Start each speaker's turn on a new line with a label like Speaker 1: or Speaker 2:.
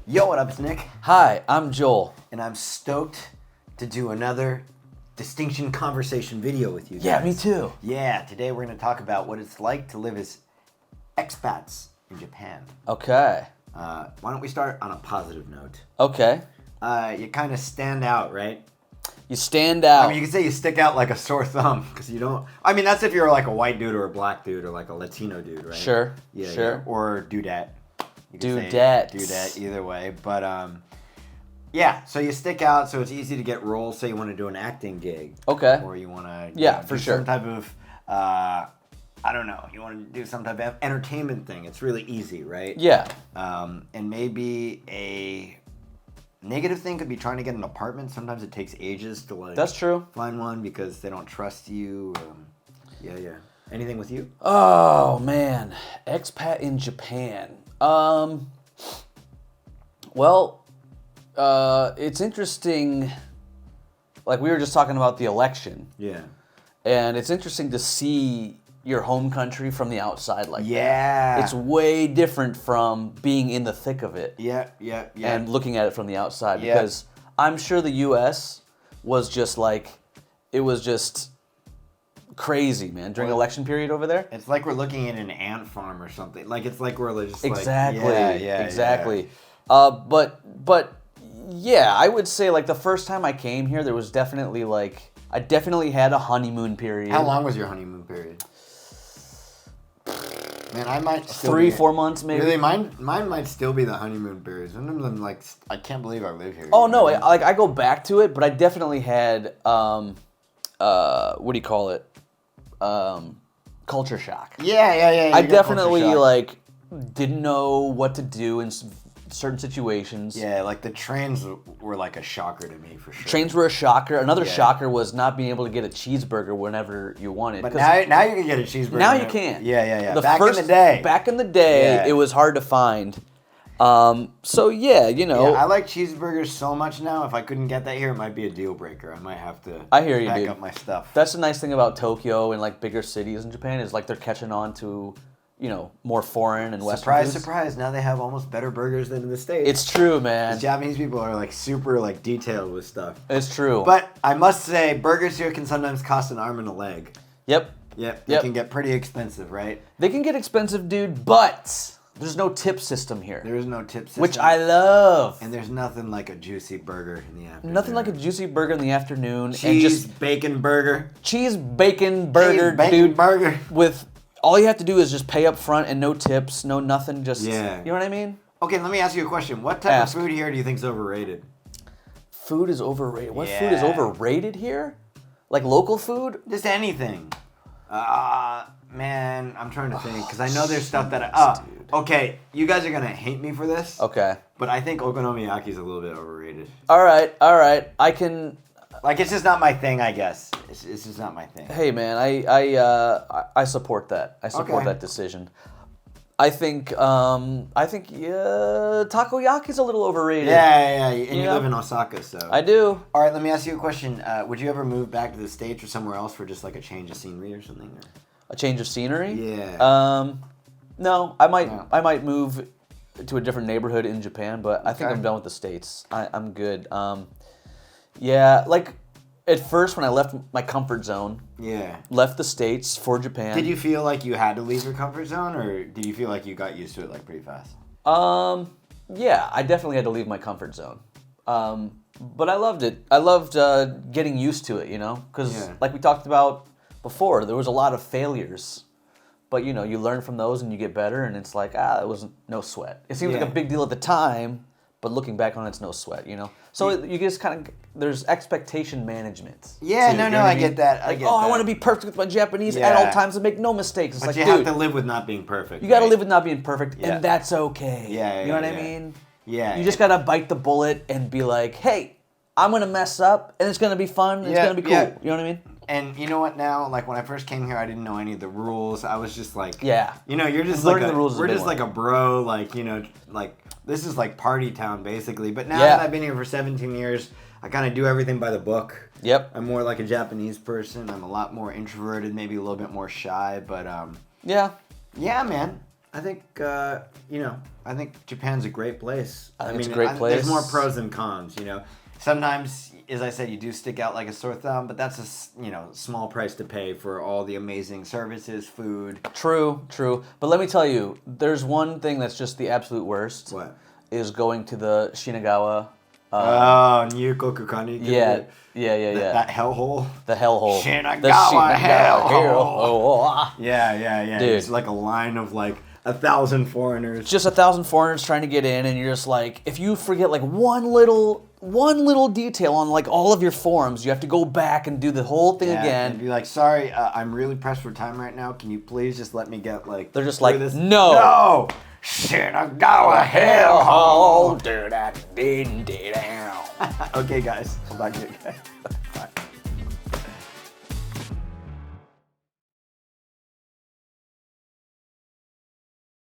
Speaker 1: Yo, what up, it's Nick,
Speaker 2: Hi, I'm Joel.
Speaker 1: and I'm stoked to do another distinction conversation video with you guys.
Speaker 2: Yeah, me too.
Speaker 1: Yeah, today we're going to talk about what it's like to live as expats in Japan.
Speaker 2: Okay.
Speaker 1: Why don't we start on a positive note?
Speaker 2: Okay.
Speaker 1: You kind of stand out, right?
Speaker 2: You stand out.
Speaker 1: I mean, you could say you stick out like a sore thumb because you don't. I mean, that's if you're like a white dude or a black dude or like a Latino dude, right?
Speaker 2: Sure.
Speaker 1: Yeah,
Speaker 2: Sure.
Speaker 1: yeah. Or dudette. You could say
Speaker 2: Dudette.
Speaker 1: Dudette, either way. But yeah, so you stick out, so it's easy to get roles. Say you want to do an acting gig.
Speaker 2: Okay.
Speaker 1: Or you want to
Speaker 2: for
Speaker 1: do
Speaker 2: sure.
Speaker 1: some type of, I don't know, you want to do some type of entertainment thing. It's really easy, right?
Speaker 2: Yeah.
Speaker 1: And maybe a negative thing could be trying to get an apartment. Sometimes it takes ages to like
Speaker 2: That's true.
Speaker 1: find one because they don't trust you. Yeah. Anything with you?
Speaker 2: Oh man, expat in Japan. Well, it's interesting. Like we were just talking about the election,
Speaker 1: Yeah.
Speaker 2: and it's interesting to see your home country from the outside like
Speaker 1: Yeah.
Speaker 2: that. It's way different from being in the thick of it.
Speaker 1: Yeah.
Speaker 2: And looking at it from the outside,
Speaker 1: Yeah.
Speaker 2: because I'm sure the U.S. was just like, it was just crazy, man, during election period over there.
Speaker 1: It's like we're looking at an ant farm or something. Like it's like we're just
Speaker 2: Exactly.
Speaker 1: like yeah,
Speaker 2: exactly. But yeah, I would say like the first time I came here, there was definitely like I definitely had a honeymoon period.
Speaker 1: How long was your honeymoon period? Man, I might still
Speaker 2: 3-4 months maybe.
Speaker 1: Really, mine might still be the honeymoon period. Sometimes I'm like, I can't believe I live here.
Speaker 2: Oh
Speaker 1: you
Speaker 2: no,
Speaker 1: know?
Speaker 2: I go back to it, but I definitely had what do you call it? Culture shock.
Speaker 1: Yeah.
Speaker 2: I
Speaker 1: you got culture
Speaker 2: definitely
Speaker 1: shock.
Speaker 2: like didn't know what to do in certain situations.
Speaker 1: Yeah, like the trains were like a shocker to me for sure.
Speaker 2: Trains were a shocker. Another
Speaker 1: Yeah.
Speaker 2: shocker was not being able to get a cheezeburger whenever you wanted.
Speaker 1: But
Speaker 2: 'Cause
Speaker 1: now you can get a cheeseburger.
Speaker 2: now you can.
Speaker 1: Yeah.
Speaker 2: The
Speaker 1: Back
Speaker 2: first-
Speaker 1: in the day.
Speaker 2: Back in the day,
Speaker 1: Yeah.
Speaker 2: it was hard to find. So yeah, you know.
Speaker 1: Yeah, I like cheeseburgers so much now. If I couldn't get that here, it might be a deal breaker. I might have to
Speaker 2: I hear you,
Speaker 1: pack
Speaker 2: dude.
Speaker 1: up my stuff.
Speaker 2: That's the nice thing about Tokyo and like bigger cities in Japan is like they're catching on to, you know, more foreign and Western
Speaker 1: Surprise,
Speaker 2: foods.
Speaker 1: surprise. Now they have almost better burgers than in the States.
Speaker 2: It's true,
Speaker 1: The
Speaker 2: man.
Speaker 1: Japanese people are like super like detailed with stuff.
Speaker 2: It's true.
Speaker 1: But I must say, burgers here can sometimes cost an arm and a leg.
Speaker 2: Yep.
Speaker 1: Yep, they
Speaker 2: Yep.
Speaker 1: can get pretty expensive, right?
Speaker 2: They can get expensive, dude, but there's no tip system here,
Speaker 1: There is no tip system.
Speaker 2: which I love.
Speaker 1: And there's nothing like a juicy burger in the afternoon.
Speaker 2: Nothing like a juicy burger in the afternoon and
Speaker 1: cheese
Speaker 2: just
Speaker 1: bacon burger.
Speaker 2: cheese bacon burger,
Speaker 1: Cheese bacon
Speaker 2: dude.
Speaker 1: burger.
Speaker 2: With all you have to do is just pay up front and no tips, no nothing. Just
Speaker 1: Yeah.
Speaker 2: you know what I mean.
Speaker 1: Okay, let me ask you a question. What type
Speaker 2: Ask.
Speaker 1: of food here do you think is overrated?
Speaker 2: Food is overrated. What food is
Speaker 1: Yeah.
Speaker 2: overrated here? Like local food?
Speaker 1: Just anything. Man, I'm trying to think because I know there's stuff that.
Speaker 2: dude.
Speaker 1: Okay, you guys are gonna hate me for this.
Speaker 2: Okay.
Speaker 1: But I think okonomiyaki is a little bit overrated.
Speaker 2: All right. I can.
Speaker 1: Like it's just not my thing, I guess. It's just not my thing.
Speaker 2: Hey, man. I support that. I support
Speaker 1: Okay.
Speaker 2: that decision. I think takoyaki's a little overrated.
Speaker 1: Yeah. And you
Speaker 2: Yeah.
Speaker 1: live in Osaka, so.
Speaker 2: I do.
Speaker 1: All right, let me ask you a question. Would you ever move back to the States or somewhere else for just like a change of scenery or something?
Speaker 2: A change of scenery?
Speaker 1: Yeah.
Speaker 2: No, I might
Speaker 1: No.
Speaker 2: I might move to a different neighborhood in Japan, but I think
Speaker 1: Okay.
Speaker 2: I'm done with the States. I'm good. Yeah, like at first when I left my comfort zone,
Speaker 1: Yeah.
Speaker 2: left the States for Japan.
Speaker 1: Did you feel like you had to leave your comfort zone, or did you feel like you got used to it like pretty fast?
Speaker 2: Yeah, I definitely had to leave my comfort zone. But I loved it. I loved getting used to it, you know? Because
Speaker 1: Yeah.
Speaker 2: like we talked about before, there was a lot of failures. But, you know, you learn from those and you get better, and it's like, it was no sweat. It seems like
Speaker 1: Yeah.
Speaker 2: a big deal at the time, but looking back on it, it's no sweat, you know? So you just kind of, there's expectation management.
Speaker 1: Yeah,
Speaker 2: too,
Speaker 1: no,
Speaker 2: you know
Speaker 1: I
Speaker 2: what mean?
Speaker 1: get that. I
Speaker 2: Like,
Speaker 1: get
Speaker 2: I
Speaker 1: that.
Speaker 2: want to be perfect with my Japanese at
Speaker 1: Yeah.
Speaker 2: all times and make no mistakes. It's
Speaker 1: But
Speaker 2: like,
Speaker 1: you
Speaker 2: dude,
Speaker 1: have to live with not being perfect.
Speaker 2: you got to
Speaker 1: right?
Speaker 2: live with not being perfect,
Speaker 1: Yeah.
Speaker 2: and that's okay.
Speaker 1: Yeah,
Speaker 2: You know what
Speaker 1: yeah,
Speaker 2: I
Speaker 1: yeah.
Speaker 2: mean?
Speaker 1: Yeah.
Speaker 2: You just got to bite the bullet and be like, hey, I'm going to mess up, and it's going to be fun, and it's
Speaker 1: Yeah,
Speaker 2: going to be cool.
Speaker 1: yeah.
Speaker 2: You know what I mean?
Speaker 1: And you know what now? Like when I first came here, I didn't know any of the rules. I was just like,
Speaker 2: Yeah.
Speaker 1: you know, you're just
Speaker 2: Learning
Speaker 1: like
Speaker 2: the rules is a
Speaker 1: we're
Speaker 2: big
Speaker 1: just
Speaker 2: one.
Speaker 1: like a bro, like you know, like this is like party town basically. But now
Speaker 2: Yeah.
Speaker 1: that I've been here for 17 years, I kind of do everything by the book.
Speaker 2: Yep.
Speaker 1: I'm more like a Japanese person. I'm a lot more introverted, maybe a little bit more shy. But
Speaker 2: Yeah.
Speaker 1: yeah, man. I think I think Japan's a great place.
Speaker 2: I think it's a great place.
Speaker 1: There's more pros than cons. Sometimes, as I said, you do stick out like a sore thumb, but that's a small price to pay for all the amazing services, food.
Speaker 2: True. But let me tell you, there's one thing that's just the absolute worst.
Speaker 1: What?
Speaker 2: Is going to the Shinagawa.
Speaker 1: Nyukokukani.
Speaker 2: Yeah.
Speaker 1: That hellhole.
Speaker 2: The hellhole.
Speaker 1: Shinagawa hellhole.
Speaker 2: Hell.
Speaker 1: Yeah.
Speaker 2: Dude.
Speaker 1: It's like a line of like 1,000 foreigners.
Speaker 2: Just 1,000 foreigners trying to get in, and you're just like, if you forget like one little detail on like all of your forms, you have to go back and do the whole thing again.
Speaker 1: And be like, sorry, I'm really pressed for time right now. Can you please just let me get like?
Speaker 2: They're just
Speaker 1: through
Speaker 2: like,
Speaker 1: this?
Speaker 2: no.
Speaker 1: Shinagawa hellhole. Okay, guys. I'm back here.